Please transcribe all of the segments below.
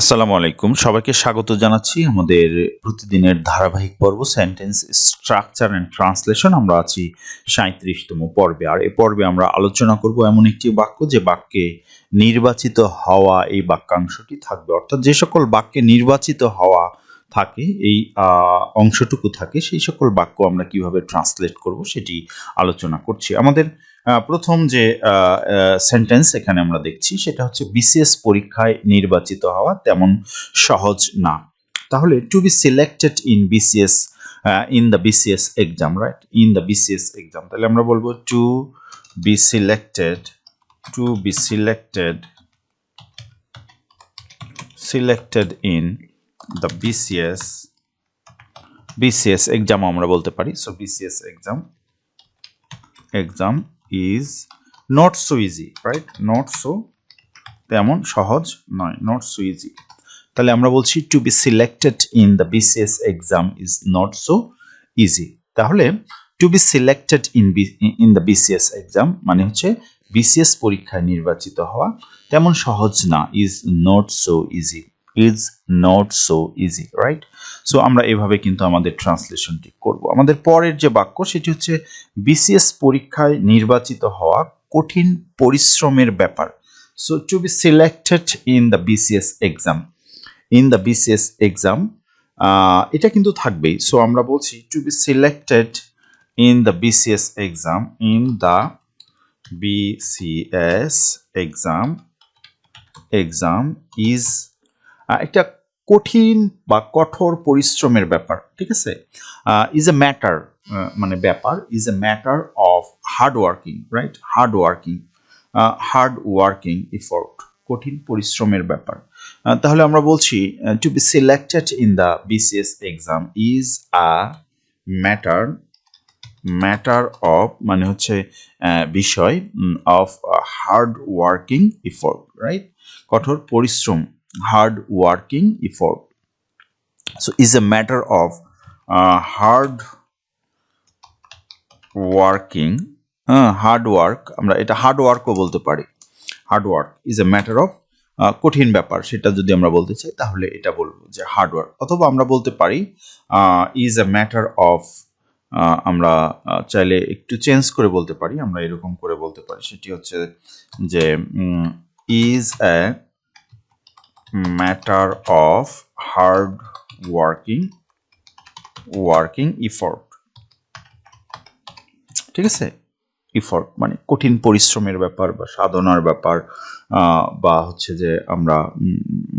আসসালামু আলাইকুম, সবাইকে স্বাগত জানাচ্ছি আমাদের প্রতিদিনের ধারাবাহিক পর্ব সেন্টেন্স স্ট্রাকচার অ্যান্ড ট্রান্সলেশন। আমরা আছি ৩৭তম পর্বে। আর এই পর্বে আমরা আলোচনা করব এমন একটি বাক্য যে বাক্যে নির্বাচিত হওয়া এই বাক্যাংশটি থাকবে, অর্থাৎ যে সকল বাক্যে নির্বাচিত হওয়া থাকে এই অংশটুকু থাকে, সেই সকল বাক্য আমরা কিভাবে ট্রান্সলেট করব সেটি আলোচনা করছি। আমাদের প্রথম যে সেন্টেন্স এখানে আমরা দেখছি সেটা হচ্ছে বিসিএস পরীক্ষায় নির্বাচিত হওয়া তেমন সহজ না। তাহলে to be selected in BCS in the BCS exam, right? In the BCS exam, তাহলে আমরা বলবো to be selected in the BCS exam আমরা বলতে পারি। So BCS exam is not so easy, right? not so তেমন সহজ নয়, not so easy। তাহলে আমরা বলছি to be selected in the BCS exam is not so easy। তাহলে to be selected in the BCS exam মানে হচ্ছে BCS পরীক্ষায় নির্বাচিত হওয়া তেমন সহজ না, is not so easy, right? So আমরা এভাবে কিন্তু আমাদের ট্রান্সলেশনটি করব। আমাদের পরের যে বাক্য সেটি হচ্ছে বিসিএস পরীক্ষায় নির্বাচিত হওয়া কঠিন পরিশ্রমের ব্যাপার। So to be selected in the BCS exam এটা কিন্তু থাকবেই। সো আমরা বলছি to be selected in the BCS exam is একটা কঠিন বা কঠোর পরিশ্রমের ব্যাপার, ঠিক আছে? ইজ এ ম্যাটার মানে ব্যাপার, is a matter of hard working effort, কঠিন পরিশ্রমের ব্যাপার। তাহলে আমরা বলছি to be selected in the BCS exam is a matter of মানে হচ্ছে বিষয় of hard working effort, right? কঠোর পরিশ্রম, hard working effort. So is a matter of hard work আমরা এটা হার্ড ওয়ার্কও বলতে পারি। Hard work is a matter of কঠিন ব্যাপার, সেটা যদি আমরা বলতে চাই তাহলে এটা বলবো যে হার্ড ওয়ার্ক। অথবা আমরা বলতে পারি ইজ এ ম্যাটার অফ, আমরা চাইলে একটু চেঞ্জ করে বলতে পারি, আমরা এরকম করে বলতে পারি, সেটি হচ্ছে যে is a matter of hard working effort, ঠিক আছে? ইফোর্ট মানে কঠিন পরিশ্রমের ব্যাপার বা সাধনার ব্যাপার, বা হচ্ছে যে আমরা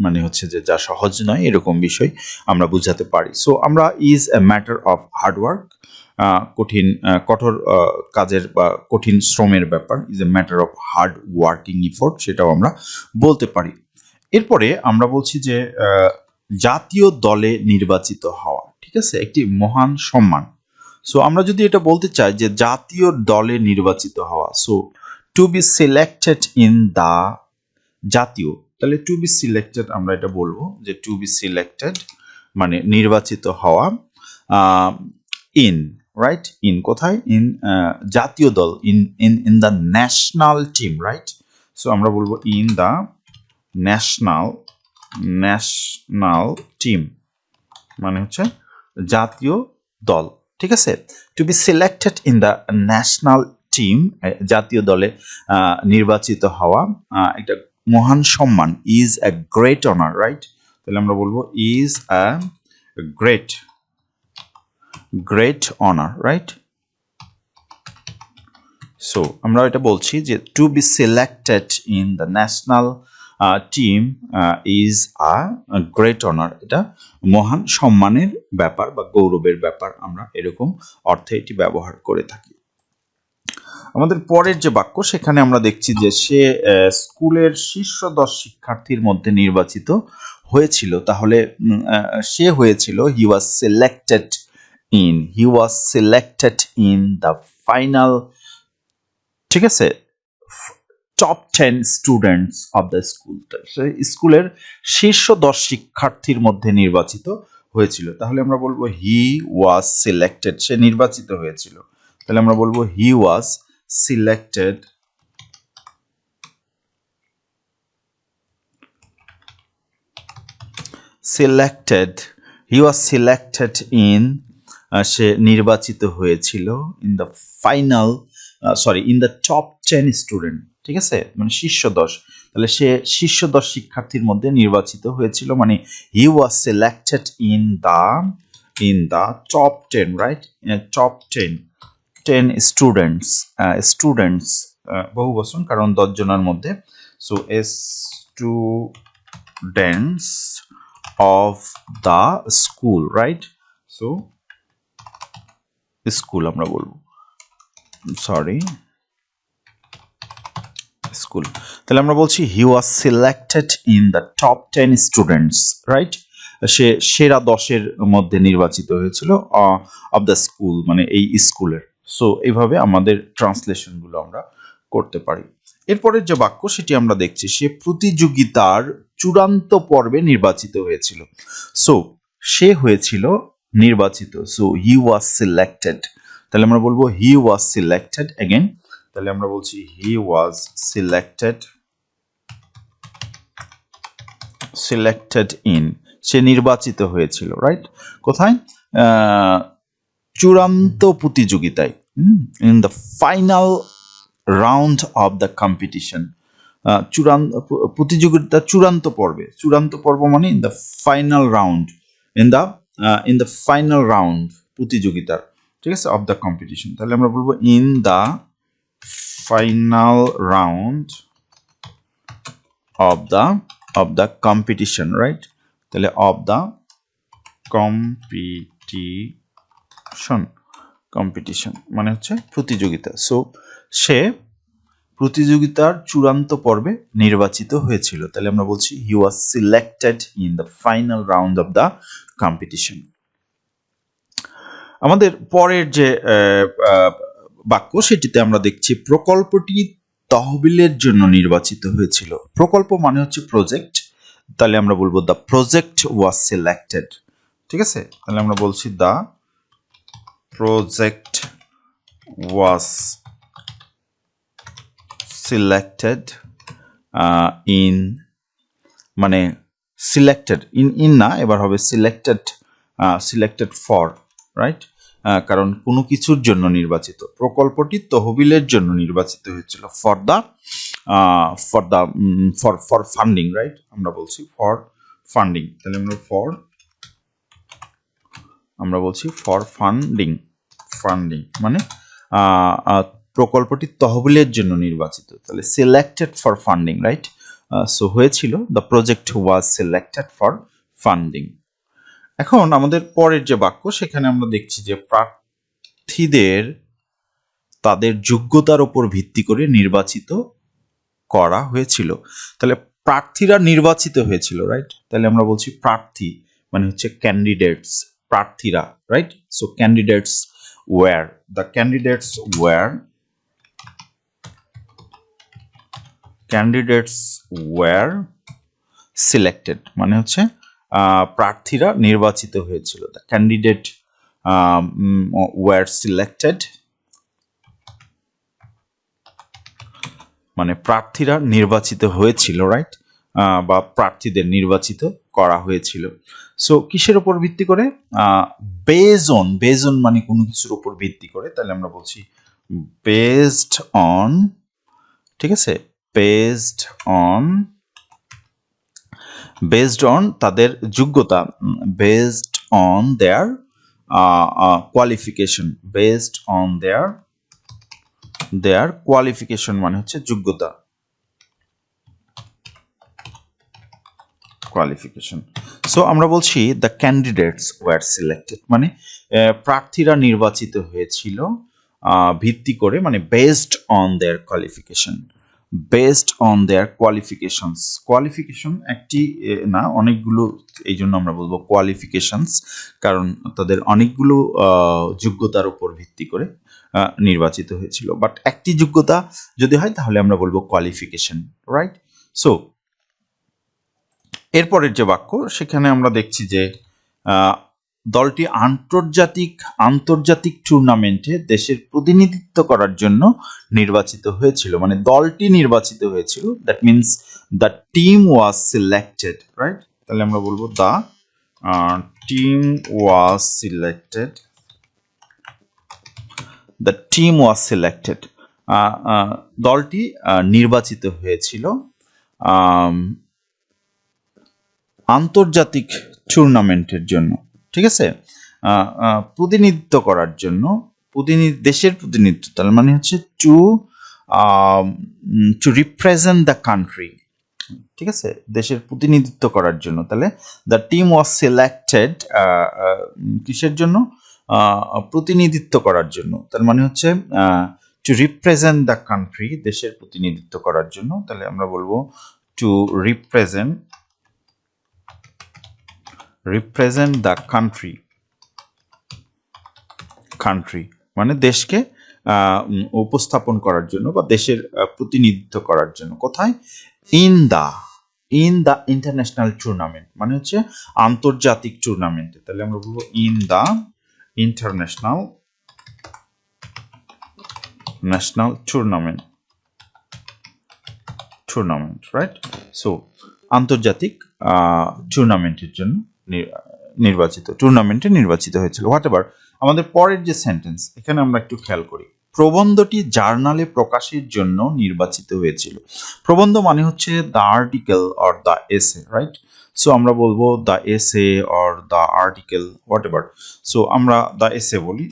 মানে হচ্ছে যে যা সহজ নয় এরকম বিষয় আমরা বুঝাতে পারি। সো আমরা is a matter of hard work, কঠোর কাজের বা কঠিন শ্রমের ব্যাপার, is a matter of hard working effort, সেটাও আমরা বলতে পারি। এরপরে আমরা বলছি যে জাতীয় দলে নির্বাচিত হওয়া, ঠিক আছে, একটি মহান সম্মান। সো আমরা যদি এটা বলতে চাই যে জাতীয় দলে নির্বাচিত হওয়া, so to be selected in the জাতীয়, তাহলে টু বি সিলেক্টেড আমরা এটা বলবো যে টু বি সিলেক্টেড মানে নির্বাচিত হওয়া ইন, রাইট? ইন কোথায়? ইন জাতীয় দল, in the national team, right? So আমরা বলবো ইন দ্য ন্যাশনাল টিম মানে হচ্ছে জাতীয় দল, ঠিক আছে? To be selected in the national team জাতীয় দলে নির্বাচিত হওয়া একটা মহান সম্মান, is a great honour, right? তাহলে আমরা বলবো is a great honour, right? So আমরা এটা বলছি যে to be selected in the national team is a great honour, এটা মহান সম্মানের ব্যাপার বা গৌরবের ব্যাপার, আমরা এরকম অর্থে এটি ব্যবহার করে থাকি। আমাদের পরের যে বাক্য সেখানে আমরা দেখছি যে সে স্কুলের শীর্ষ 10 শিক্ষার্থীর মধ্যে নির্বাচিত হয়েছিল। তাহলে সে হয়েছিল he was selected in the final, ঠিক আছে, top 10 students of the school, স্কুলের শীর্ষ 10 শিক্ষার্থীর মধ্যে নির্বাচিত হয়েছিল। তাহলে আমরা বলবো হি ওয়াজ সিলেক্টেড, সে নির্বাচিত হয়েছিল। তাহলে আমরা বলবো he was selected selected, he was selected in, সে নির্বাচিত হয়েছিল in the final, in the top 10 student, ঠিক আছে, মানে শীর্ষ 10, তাহলে সে শীর্ষ 10 শিক্ষার্থীর মধ্যে নির্বাচিত হয়েছিল, মানে he was selected in the top 10, right, top 10 students, বহু বচন কারণ 10 জনের মধ্যে, so students of the school, right? So school আমরা বলবো, সরি, স্কুল। তাহলে আমরা বলছি he was selected in the top 10 students, right, সে সেরা 10-এর মধ্যে নির্বাচিত হয়েছিল অফ দ্য স্কুল, মানে এই স্কুলের। সো এইভাবে আমাদের ট্রান্সলেশনগুলো আমরা করতে পারি। এরপরের যে বাক্য সেটি আমরা দেখছি, সে প্রতিযোগিতার চূড়ান্ত পর্বে নির্বাচিত হয়েছিল। সো সে হয়েছিল নির্বাচিত, সো হি ওয়াজ সিলেক্টেড, তাহলে আমরা বলবো হি ওয়াজ সিলেক্টেড এগেন, তাহলে আমরা বলছি হি ওয়াজ সিলেক্টেড ইন, সে নির্বাচিত হয়েছিল, রাইট, কোথায়, চূড়ান্ত প্রতিযোগিতায়, in the final round of the competition, প্রতিযোগিতার চূড়ান্ত পর্ব মানে in the final round, in the final round প্রতিযোগিতার, ঠিক আছে, অফ দ্য কম্পিটিশন, তাহলে আমরা বলবো in the final round of the competition, right, তাহলে অফ দ্য কম্পিটিশন মানে হচ্ছে প্রতিযোগিতা। সো সে প্রতিযোগিতার চূড়ান্ত পর্বে নির্বাচিত হয়েছিল, তাহলে আমরা বলছি he was selected in the final round of the competition. আমাদের পরের যে বাক্য সেটিতে আমরা দেখছি প্রকল্পটি তহবিলের জন্য নির্বাচিত হয়েছিল। প্রকল্প মানে হচ্ছে প্রজেক্ট, তাহলে আমরা বলবো দ্য প্রজেক্ট ওয়াজ সিলেক্টেড, ঠিক আছে, তাহলে আমরা বলছি the project was selected in, মানে সিলেক্টেড ইন না, এবার হবে সিলেক্টেড ফর, রাইট, কারণ কোনো কিছুর জন্য নির্বাচিত, প্রকল্পটি তহবিলের জন্য নির্বাচিত হয়েছিল, ফর ফান্ডিং, রাইট, আমরা বলছি ফর ফান্ডিং, তাহলে আমরা বলছি ফর ফান্ডিং মানে প্রকল্পটি তহবিলের জন্য নির্বাচিত, তাহলে selected for funding, right, so হয়েছিল the project was selected for funding. এখন আমাদের পরের যে বাক্য সেখানে আমরা দেখছি যে প্রার্থীদের তাদের যোগ্যতার উপর ভিত্তি করে নির্বাচিত করা হয়েছিল, তাহলে প্রার্থীরা নির্বাচিত হয়েছিল, রাইট, তাহলে আমরা বলছি প্রার্থী মানে হচ্ছে ক্যান্ডিডেটস, প্রার্থীরা, right, so candidates were selected মানে হচ্ছে প্রার্থীরা নির্বাচিত হয়েছিল, দ্য ক্যান্ডিডেট ওয়্যার সিলেক্টেড মানে প্রার্থীরা নির্বাচিত হয়েছিল, রাইট, বা প্রার্থীদের নির্বাচিত করা হয়েছিল। সো কিসের উপর ভিত্তি করে, বেজ অন মানে কোনো কিছুর উপর ভিত্তি করে, তাহলে আমরা বলছি বেসড অন, ঠিক আছে, বেসড অন তাদের যোগ্যতা, based on their qualification, based on their qualification মানে হচ্ছে যোগ্যতা, কোয়ালিফিকেশন। সো আমরা বলছি দ্য ক্যান্ডিডেটস ওয়্যার সিলেক্টেড মানে প্রার্থীরা নির্বাচিত হয়েছিল ভিত্তি করে, মানে based on their qualification, based on their qualifications, qualification একটি না অনেকগুলো, এই জন্য আমরা বলবো কোয়ালিফিকেশনস, কারণ তাদের অনেকগুলো যোগ্যতার উপর ভিত্তি করে নির্বাচিত হয়েছিল, বাট একটি যোগ্যতা যদি হয় তাহলে আমরা বলবো কোয়ালিফিকেশন, রাইট। সো এরপরের যে বাক্য সেখানে আমরা দেখছি যে দলটি আন্তর্জাতিক টুর্নামেন্টে দেশের প্রতিনিধিত্ব করার জন্য নির্বাচিত হয়েছিল, মানে দলটি নির্বাচিত হয়েছিল, that means the team was selected, right, তাহলে আমরা বলবো the team was selected, the team was selected, দলটি নির্বাচিত হয়েছিল আন্তর্জাতিক টুর্নামেন্টের জন্য, ঠিক আছে, প্রতিনিধিত্ব করার জন্য, দেশের প্রতিনিধিত্ব, তার মানে হচ্ছে to to represent the country, ঠিক আছে, দেশের প্রতিনিধিত্ব করার জন্য। তাহলে দ্য টিম ওয়াজ সিলেক্টেড কিসের জন্য? প্রতিনিধিত্ব করার জন্য, তার মানে হচ্ছে টু রিপ্রেজেন্ট দ্য কান্ট্রি, দেশের প্রতিনিধিত্ব করার জন্য। তাহলে আমরা বলবো টু রিপ্রেজেন্ট দ্য কান্ট্রি, মানে দেশকে উপস্থাপন করার জন্য বা দেশের প্রতিনিধিত্ব করার জন্য। কোথায়? ইন দ্য ইন্টারন্যাশনাল টুর্নামেন্ট, মানে হচ্ছে আন্তর্জাতিক টুর্নামেন্টে। তাহলে আমরা বলবো in the international tournament, right? So আন্তর্জাতিক টুর্নামেন্টের জন্য টুর্নামেন্টে নির্বাচিত হয়েছিল। What ever. আমাদের পরের যে সেন্টেন্স, এখানে আমরা একটু খেয়াল করি। প্রবন্ধটি জার্নালে প্রকাশের জন্য নির্বাচিত হয়েছিল। প্রবন্ধ মানে হচ্ছে the article or the essay, right? So আমরা বলবো the essay or the article, what ever. So আমরা দ্য এসে বলি,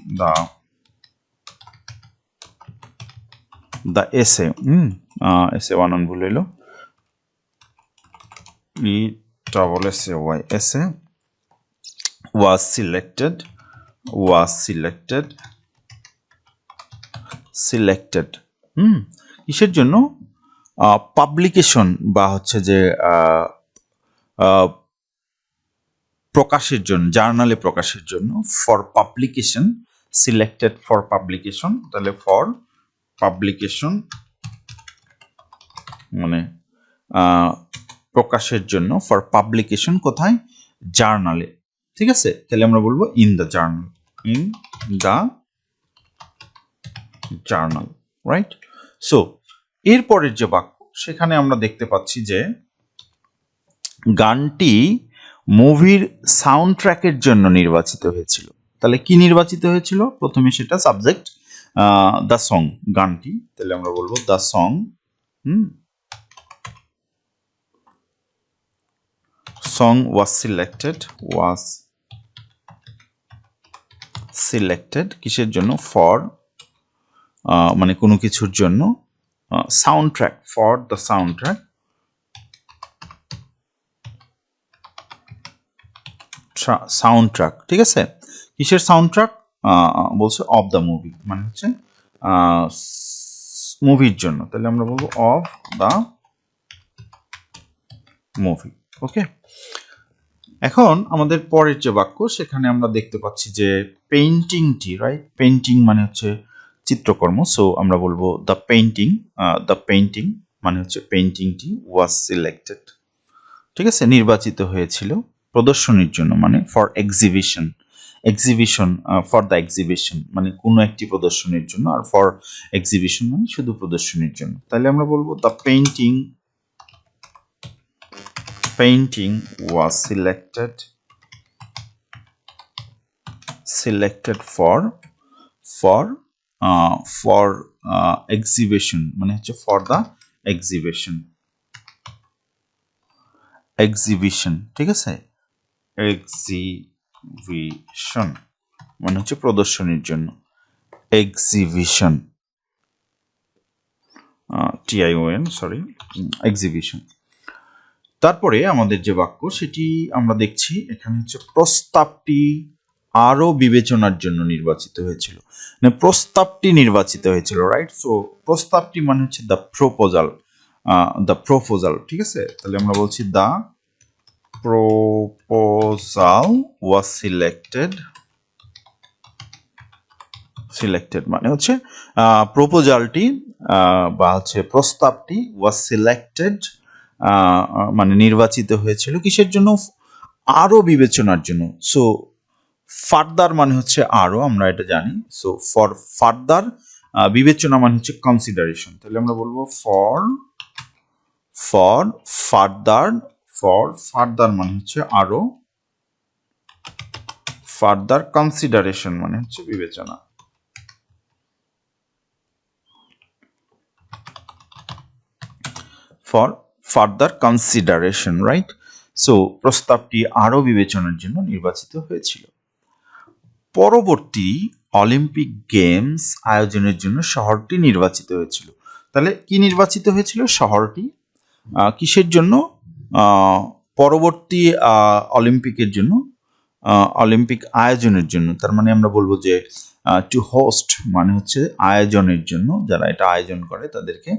দ্য এসে, এসে বানান ভুল হইল, এসে was selected কিসের জন্য? পাবলিকেশন বা হচ্ছে যে প্রকাশের জন্য, জার্নালে প্রকাশের জন্য। For publication, selected for publication, তাহলে ফর পাবলিকেশন মানে প্রকাশের জন্য, ফর পাবলিকেশন কোথায়? জার্নালে, ঠিক আছে। তাহলে আমরা বলবো in the journal, right? So এরপরের যে বাক্য, সেখানে আমরা দেখতে পাচ্ছি যে গানটি মুভির সাউন্ড ট্র্যাকের জন্য নির্বাচিত হয়েছিল। তাহলে কি নির্বাচিত হয়েছিল? প্রথমে সেটা সাবজেক্ট, দ্য সং, গানটি। তাহলে আমরা বলবো the song, song was selected কিসের জন্য? ফর মানে কোনো কিছুর জন্য, sound track, for the sound track, ঠিক আছে। কিসের সাউন্ড ট্র্যাক? বলছে অফ দ্য মুভি, মানে হচ্ছে মুভির জন্য। তাহলে আমরা বলবো অফ দ্য মুভি, ওকে। এখন আমাদের পরের যে বাক্য, সেখানে আমরা দেখতে পাচ্ছি যে পেইন্টিংটি, রাইট? পেইন্টিং মানে হচ্ছে চিত্রকর্ম। সো আমরা বলবো দ্য পেইন্টিং মানে হচ্ছে পেইন্টিংটি ওয়াজ সিলেক্টেড, ঠিক আছে, নির্বাচিত হয়েছিল প্রদর্শনীর জন্য, মানে for exhibition, for the exhibition মানে কোনো একটি প্রদর্শনীর জন্য, আর ফর এক্সিবিশন মানে শুধু প্রদর্শনীর জন্য। তাহলে আমরা বলবো the painting was selected for exhibition মানে হচ্ছে for the exhibition, ঠিক আছে। exhibition মানে হচ্ছে প্রদর্শনীর জন্য, exhibition, exhibition। তারপরে আমাদের যে বাক্য, সেটি আমরা দেখছি এখানে হচ্ছে প্রস্তাবটি আরো বিবেচনার জন্য নির্বাচিত হয়েছিল, মানে প্রস্তাবটি নির্বাচিত হয়েছিল, রাইট? সো প্রস্তাবটি মানে হচ্ছে দ্য প্রপোজাল, ঠিক আছে। তাহলে আমরা বলছি দ্য প্রপোজাল ওয়াজ সিলেক্টেড মানে হচ্ছে প্রপোজালটি বা হচ্ছে প্রস্তাবটি ওয়াজ সিলেক্টেড মানে নির্বাচিত হয়েছিল কিসের জন্য? আরো বিবেচনার জন্য। সো ফার্দার মানে হচ্ছে আরো, আমরা এটা জানি। সো ফর ফার্দার, বিবেচনা মানে হচ্ছে কনসিডারেশন। তাহলে আমরা বলবো ফর ফার্দার মানে হচ্ছে আরো ফার্দার কনসিডারেশন মানে হচ্ছে বিবেচনা। For further consideration, right? So প্রস্তাবটি আরও বিবেচনার জন্য নির্বাচিত হয়েছিল। পরবর্তী অলিম্পিক গেমস আয়োজনের জন্য শহরটি নির্বাচিত হয়েছিল। তাহলে কি নির্বাচিত হয়েছিল? শহরটি কিসের জন্য? পরবর্তী অলিম্পিকের জন্য, অলিম্পিক আয়োজনের জন্য। তার মানে আমরা বলবো যে টু হোস্ট মানে হচ্ছে আয়োজনের জন্য, যারা এটা আয়োজন করে তাদেরকে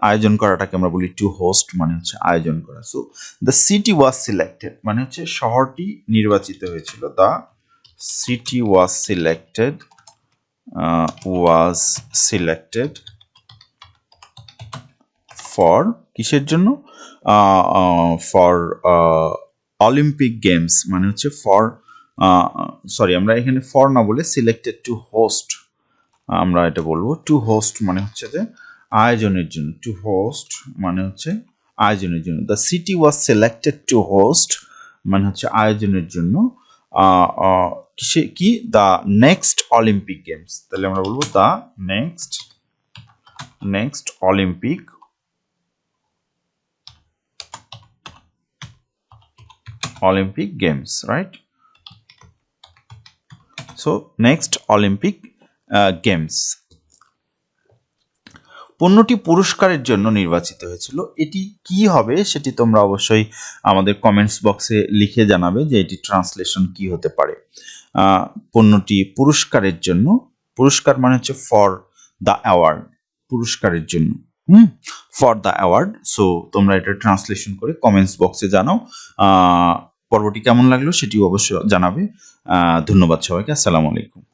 আয়োজন করাটাকে আমরা বলি টু হোস্ট, মানে হচ্ছে আয়োজন করা। So the city was selected মানে হচ্ছে শহরটি নির্বাচিত হয়েছিল। The city was selected for কিসের জন্য? ফর অলিম্পিক গেমস মানে হচ্ছে ফর, সরি আমরা এখানে ফর না বলে সিলেক্টেড টু হোস্ট আমরা এটা বলবো। টু হোস্ট মানে হচ্ছে যে আয়োজনের জন্য, টু হোস্ট মানে হচ্ছে আয়োজনের জন্য। The city was selected two host মানে হচ্ছে আয়োজনের জন্য কি? The next Olympic games. তাহলে আমরা বলবো the next Olympic games, right? So next Olympic games. পণ্যটি পুরস্কারের জন্য নির্বাচিত হয়েছিল। এটি কি হবে সেটি তোমরা অবশ্যই আমাদের কমেন্টস বক্সে লিখে জানাবে যে এটি ট্রান্সলেশন কি হতে পারে। পণ্যটি পুরস্কারের জন্য, পুরস্কার মানে হচ্ছে ফর দ্য অ্যাওয়ার্ড, পুরস্কারের জন্য, ফর দ্য অ্যাওয়ার্ড। সো তোমরা এটা ট্রান্সলেশন করে কমেন্টস বক্সে জানাও। পর্বটি কেমন লাগলো সেটিও অবশ্যই জানাবে। ধন্যবাদ সবাইকে। আসসালামু আলাইকুম।